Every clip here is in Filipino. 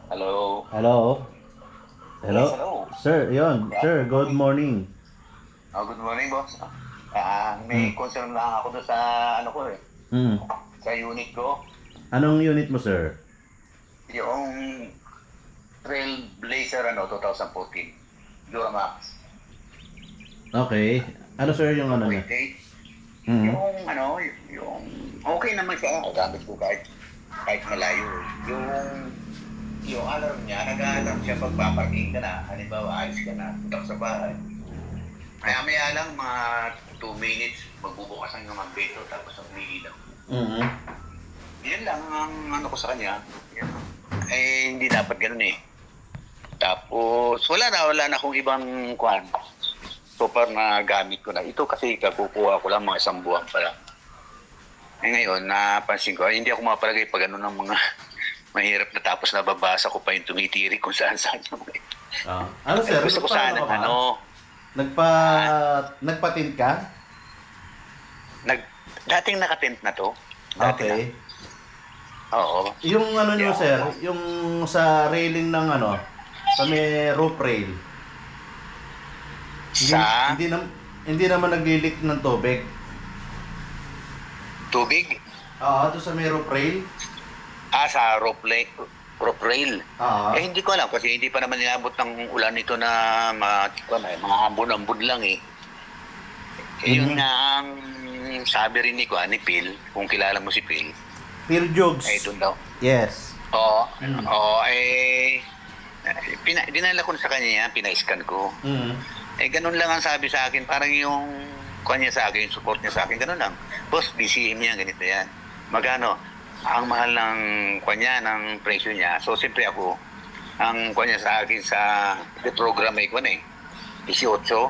Hello. Hello? Hello? Yes, hello. Sir, yon. Yeah, Sir, good good morning. morning. Good morning, boss. May Mm. concern lang ako doon sa ano ko eh, Mm. sa unit ko. Anong unit mo, sir? Yung Trailblazer 2014. Duramax. Okay. Ano, sir, yung ano na? 2.8. Mm. Yung okay naman siya. Gamit ko kahit malayo. Yung alarm niya, nag-alarm siya pag paparking ka na. Halimbawa, ayos ka na, punta ka sa bahay. Maya lang, mga 2 minutes, magbubukas ang mga beto tapos ang umiilaw. Mm. Yan lang ang ano ko sa kanya. Yan. Eh, hindi dapat ganun eh. Tapos, wala na akong ibang kwan. So far na gamit ko na. Ito kasi kakukuha ko lang mga 1 buwan pa lang. Eh ngayon, napansin ko, hindi ako mapalagay pag ano ng mga mahirap na tapos nababasa ko pa yung tumitiri kung saan-saan yung Ano, sir? gusto ko sana, Nagpa-tint ka? dating nakatent na to. Dati Okay. na. Oo. Yung ano nyo, Yeah. sir, yung sa railing ng ano, sa may roof rail. Hindi, Sa hindi naman nagli-leak ng tubig. tubig? Oo, doon sa may roof rail. Sa rope rail. Oo. Hindi ko alam kasi hindi pa naman inabot ng ulan ito na mga ambon-ambon lang eh. Yun nga ang sabi rin ni Phil, kung kilala mo si Phil, Pure jugs. doon daw. Yes. Oo, Mm. oo, dinala ko na sa kanya yan, pina-scan ko. Mm. Ganun lang ang sabi sa akin, parang yung kanya sa akin, yung support niya sa akin, ganun lang. Boss, BCM niya, ganito yan. Magano? Ang mahal ng kanya, ng presyo niya. So, siyempre ako, ang kanya sa akin sa program ay ko na eh, 18.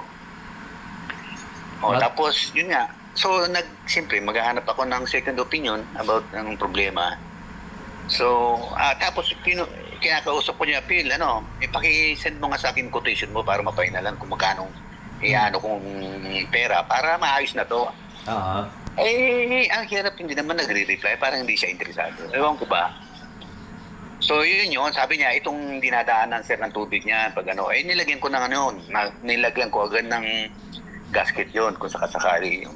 Tapos, yun nga. So, siyempre, maghahanap ako ng second opinion about ng problema. So, tapos, kinakausap ko niya, Phil, ipaki-send mo nga sa akin quotation mo para mapahinalan kung magkano kong pera para maayos na to. Oo. Ang hirap, hindi naman nagre-reply, parang hindi siya interesado. Ewan ko ba? So, yun, sabi niya, itong dinadaanan sir ng tubig niya, pag nilagyan ko ng nilagyan ko agad ng gasket yon kung sakasakali yung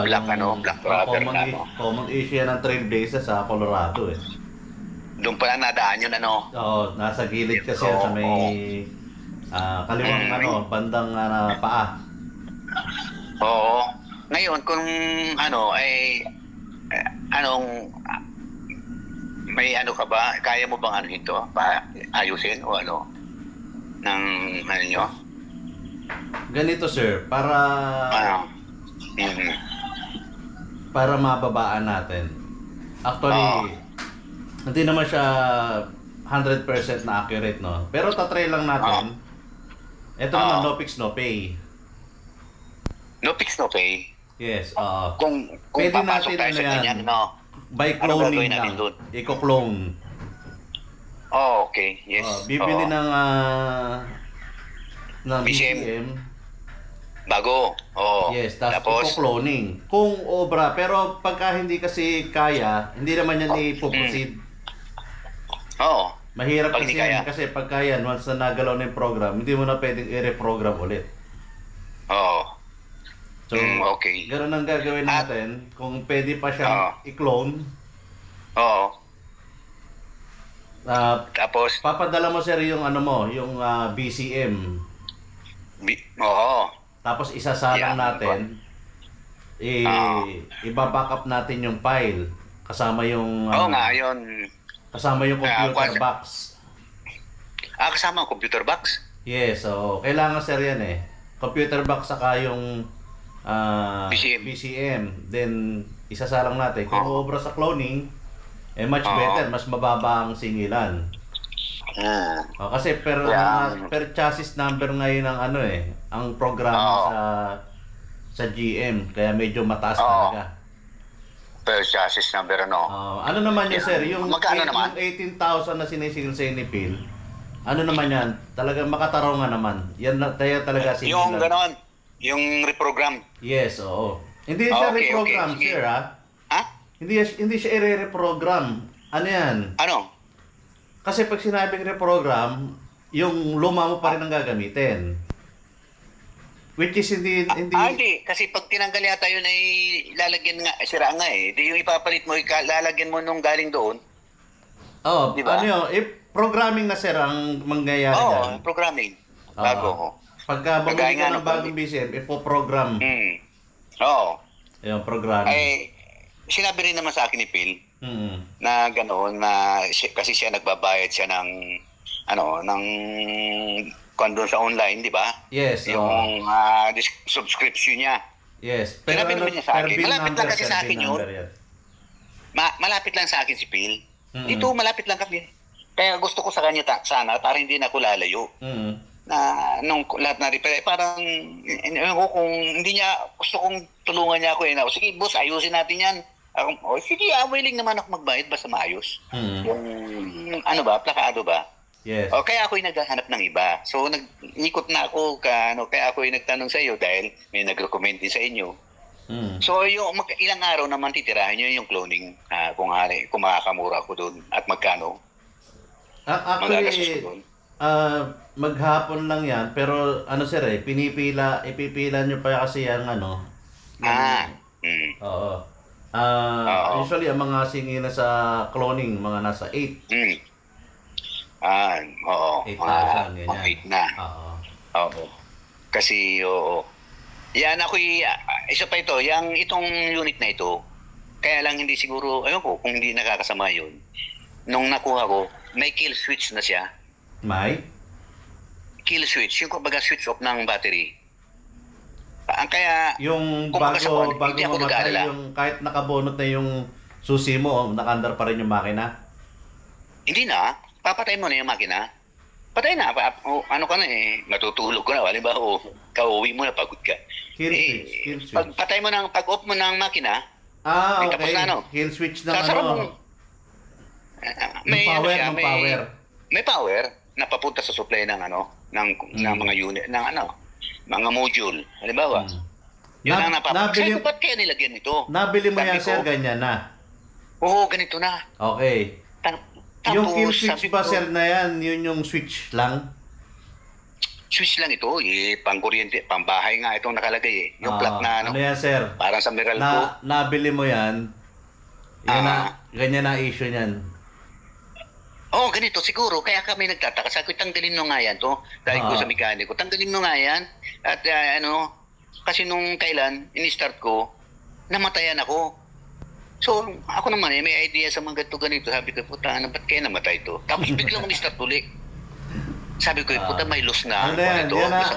black rubber na Common issue yan ng Trailblazer sa Colorado eh. Doon pala nadaan yun, Oo, nasa gilid kasi yan sa may kaliwang bandang paa. Oo. Ngayon, kung may ka ba, kaya mo bang ito, ayusin o ng nyo? Ganito, sir, para Mhm. para mababaan natin. Actually, hindi naman siya 100% na accurate, no? Pero tatry lang natin. Ito naman, no fix, no pay. No fix, no pay. Yes, Kung pwede papasok natin tayo sa ganyan, by ano cloning gagawin natin lang. doon? Eco-clone. Okay. Yes. Bibili ng BCM. BCM. Bago. Yes, tapos Tapos, eco-cloning. Kung obra, pero pagka hindi kasi kaya, hindi naman yan ipoproceed. Mahirap Pag kasi hindi kaya. yan, kasi pagka yan, once na nagalaw na yung program, hindi mo na pwedeng i-reprogram ulit. So, okay. gano'n ang gagawin natin. Kung pwede pa siyang i-clone, Tapos, papadala mo sir yung yung BCM. Tapos isasalang natin, iba-backup natin yung file kasama yung yun. kasama yung computer box. Kasama ang computer box? Yes, so kailangan sir yan eh. Computer box saka yung BCM. Then isasalang natin. Kung obra sa cloning, much better, mas mababa ang singilan. Kasi per chassis number ngayon ang ang program sa GM, kaya medyo mataas talaga. Per chassis number ano naman yun sir, yung 18,000 na sinisingil sa ni Phil, ano naman yan, talagang makatarungan naman. Yan talaga singilan. Yung ganon, yung reprogram. Yes, oo. Hindi siya reprogram, sir, ha? Hindi siya i-reprogram. Ano yan? Kasi pag sinabing reprogram, yung luma mo pa rin ang gagamitin. Which is hindi... Hindi. Kasi pag tinanggal yata yun ay lalagyan nga, sira nga eh. Di yung ipapalit mo, lalagyan mo nung galing doon. Oh, Diba? ano yun, programming na sir ang mangyayari dyan. Programming. Bago. Pagka bumili Kagaya ka nga ng nung bagong BCM, ipo-program. Oo. Yung programming. Ay, sinabi rin naman sa akin ni Phil Mm. na ganoon na kasi siya nagbabayad siya ng ng doon sa online, di ba? Yes. Yung subscription niya. Yes. Sinabi naman niya sa akin. Malapit lang kasi sa akin yun. yan. Malapit lang sa akin si Phil. Mm. Dito malapit lang kami. Kaya gusto ko sa kanya sana para hindi na ako lalayo. Mm. Na nung lahat na repair, parang kung hindi niya gusto kong tulungan niya ako sige boss, ayusin natin yan. Sige, willing naman ako magbayad basta maayos. Mm. Yung plakado ba? Yes. Kaya ako'y naghahanap ng iba. So nag-ikot na ako kaya ako'y nagtanong sa iyo dahil may nag-recommend din sa inyo. Mm. So yung ilang araw naman titirahin niyo yung cloning kung makakamura ako doon at magkano. Actually, maghapon lang yan, pero sir ipipila nyo pa kasi yung Oo. Usually ang mga singilan sa cloning, mga nasa 8. Oo. 8,000 ganyan. 8 na. Oo. Kasi, yan isa pa ito, itong unit na ito, kaya lang hindi siguro, ayun ko, kung hindi nakakasama yun. Nung nakuha ko, may kill switch na siya. May? Kill switch, yung kumbaga switch off ng battery. Kaya, yung kumbaga bago hindi ako mamatay, nag-aalala. yung kahit nakabonot na yung susi mo, nakandar pa rin yung makina? Hindi na. Papatay mo na yung makina. Patay na. Ano ka na matutulog ka na. Halimbawa, kauwi mo na, pagod ka. Kill switch. Pag-off mo ng makina, okay. tapos na Kill switch ng sasara mo. May power. May power na papunta sa supply ng mga unit, mga module. Halimbawa, yun ang napapakasay ko, ba't kaya nilagyan ito? Nabili mo yan, sir, ganyan na? Oo, ganito na. Okay. Yung kill switch ba, sir, na yan, yun yung switch lang? Switch lang ito, pang-kuryente, pang-bahay nga itong nakalagay Yung plug na ano yan, sir? Parang sa Meralco. Nabili mo yan, ganyan na issue niyan. Ganito siguro. Kaya kami nagtataka. Sabi ko, tanggalin mo nga yan to. Dahil ko sa mekaniko, tanggalin mo nga yan. At kasi nung kailan, in-start ko, namatayan ako. So, ako naman may idea sa mga ganito. Sabi ko, puta, ba't kaya namatay to? Tapos biglang umistat ulit. Sabi ko, puta, may loss na.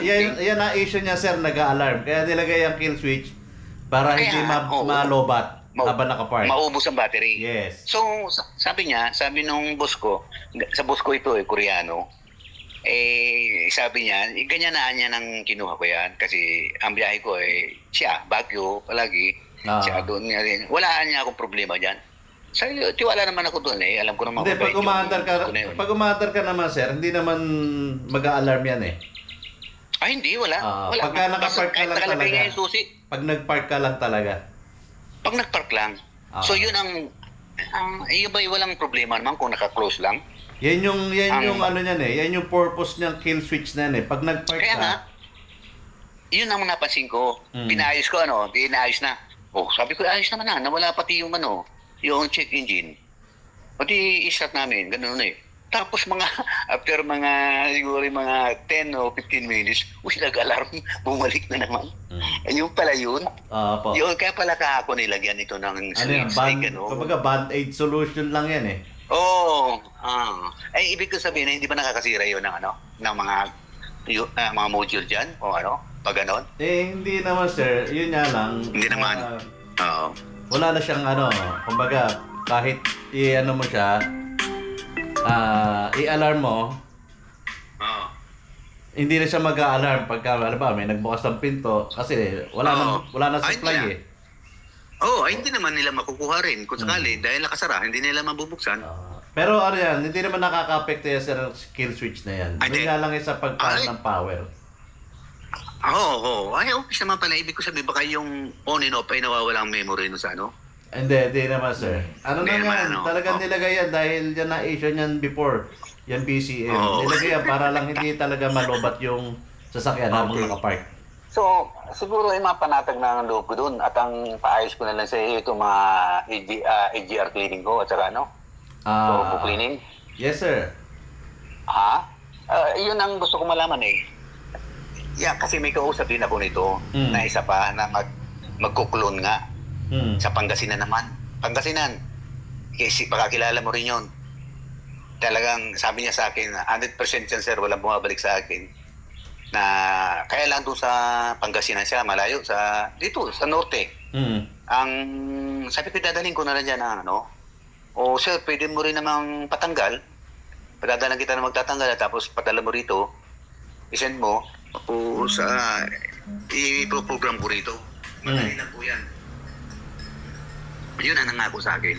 Yan na issue niya, sir, nag-a-alarm. Kaya nilagay ang kill switch para hindi malobat habang nakapark. Maubos ang battery. Yes. So, sabi nung boss ko, sa boss ko ito Koreano, sabi niya, ganyan na niya nang kinuha ko yan. Kasi ang biyahe ko siya, Baguio, palagi. Siya doon niya rin. Wala niya akong problema dyan. Tiwala naman ako doon Alam ko naman. Hindi, pag umaandar ka naman, sir, hindi naman mag-a-alarm yan hindi, wala. Wala. Pagka nakapark ka lang talaga. Yung susi. Pag nagpark ka lang talaga. Pag nagpark lang. So yun yun ba walang problema naman kung naka-close lang? Yan yung ano niyan yan yung purpose ng kill switch na yan Pag nagpark kaya ka. Nga, yun ang napansin ko. Pinaayos ko pinaayos na. Sabi ko ayos naman nawala pati yung yung check engine. O i-start namin, ganun Tapos after siguro mga 10 o 15 minutes, nag-alarm, bumalik na naman. Yung pala yun. Yun, kaya pala ako nilagyan ito ng switch. Kumbaga band-aid solution lang yan ibig ko sabihin hindi ba nakakasira yun ng mga module dyan? O pag ganon? Hindi naman, sir. Yun nga lang. Hindi naman. Wala na siyang kumbaga, kahit mo siya, i-alarm mo, hindi na siya mag-a-alarm pagka may nagbukas ng pinto kasi wala na supply hindi naman nila makukuha rin kung sakali dahil nakasara, hindi nila mabubuksan. Pero yan, hindi naman nakaka-apekto yan sa kill switch na yan. Hindi nga lang sa pagpaano ng power. Okay naman pala. Ibig ko sabihin, baka yung on and off ay nawawala ang memory sa Hindi naman, sir. Ano Hindi na naman, yan? ano? Talagang Oh. nilagay yan dahil yan na-issue niyan before. Yan PCM. Oh. Nilagay yan para lang hindi talaga malobat yung sasakyan habang Okay. nakapark. So, siguro ay mapanatag na ang loob ko doon at ang paayos ko na lang sa iyo itong mga AGR cleaning ko at saka turbo cleaning. Yes, sir. Ha? Yun ang gusto ko malaman eh. Yeah, kasi may kausap din ako nito na isa pa na magkuklon nga sa Pangasinan naman. Pangasinan. Kasi baka kilala mo rin yun. Talagang sabi niya sa akin, 100% yan sir, walang bumabalik sa akin. Na kaya lang doon sa Pangasinan siya, malayo dito sa norte. Ang sabi ko dadalhin ko na lang diyan o sir, pwede mo rin namang patanggal. Padadalan kita na magtatanggal tapos padala mo rito. I-send mo o sa i-program ko rito. Madali lang po yan. Yun ang nangako sa akin.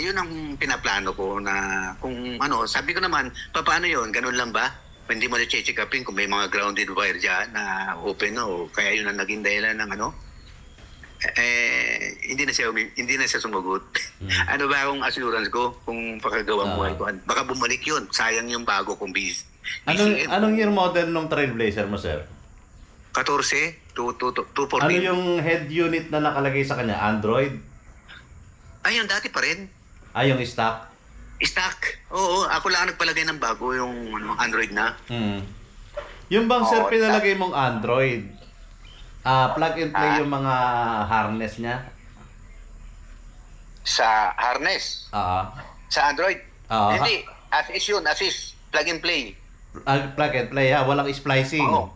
Yun ang pinaplano ko na kung sabi ko naman, paano yun? Ganun lang ba? Hindi mo na-check upin kung may mga grounded wire dyan na open o kaya yun ang naging dahilan ng hindi na siya sumagot. Ano ba akong assurance ko kung pakagawa mo ko? Baka bumalik yun. Sayang yung bago kong Anong year model ng Trailblazer mo, sir? 14, 214. Ano yung head unit na nakalagay sa kanya? Android? Ayun, dati pa rin. Yung stock? Stock. Oo, ako lang nagpalagay ng bago yung Android na. Yung bang sir pinalagay mong Android, plug and play yung mga harness niya? Sa harness? Sa Android? Hindi. As is yun, as is. Plug and play. Plug and play, walang splicing. Oo.